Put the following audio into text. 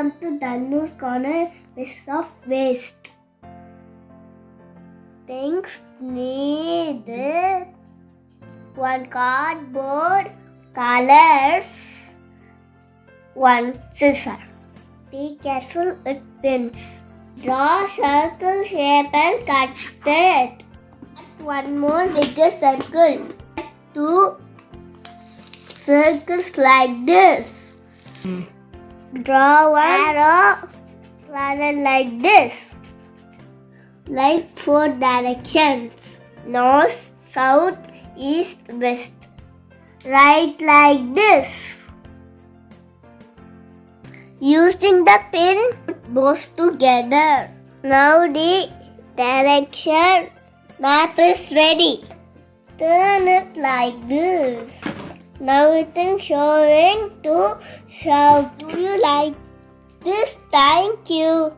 Come to Danu's corner piece of waste. Things need one cardboard, colors, one scissor. Be careful with pins. Draw circle shape and cut it. One more bigger circle. Two circles like this. Draw one arrow planet like this. Like 4 directions. North, south, east, west. Right like this. Using the pin, put both together. Now the direction map is ready. Turn it like this. Now it is showing to shout. Do you like this? Thank you.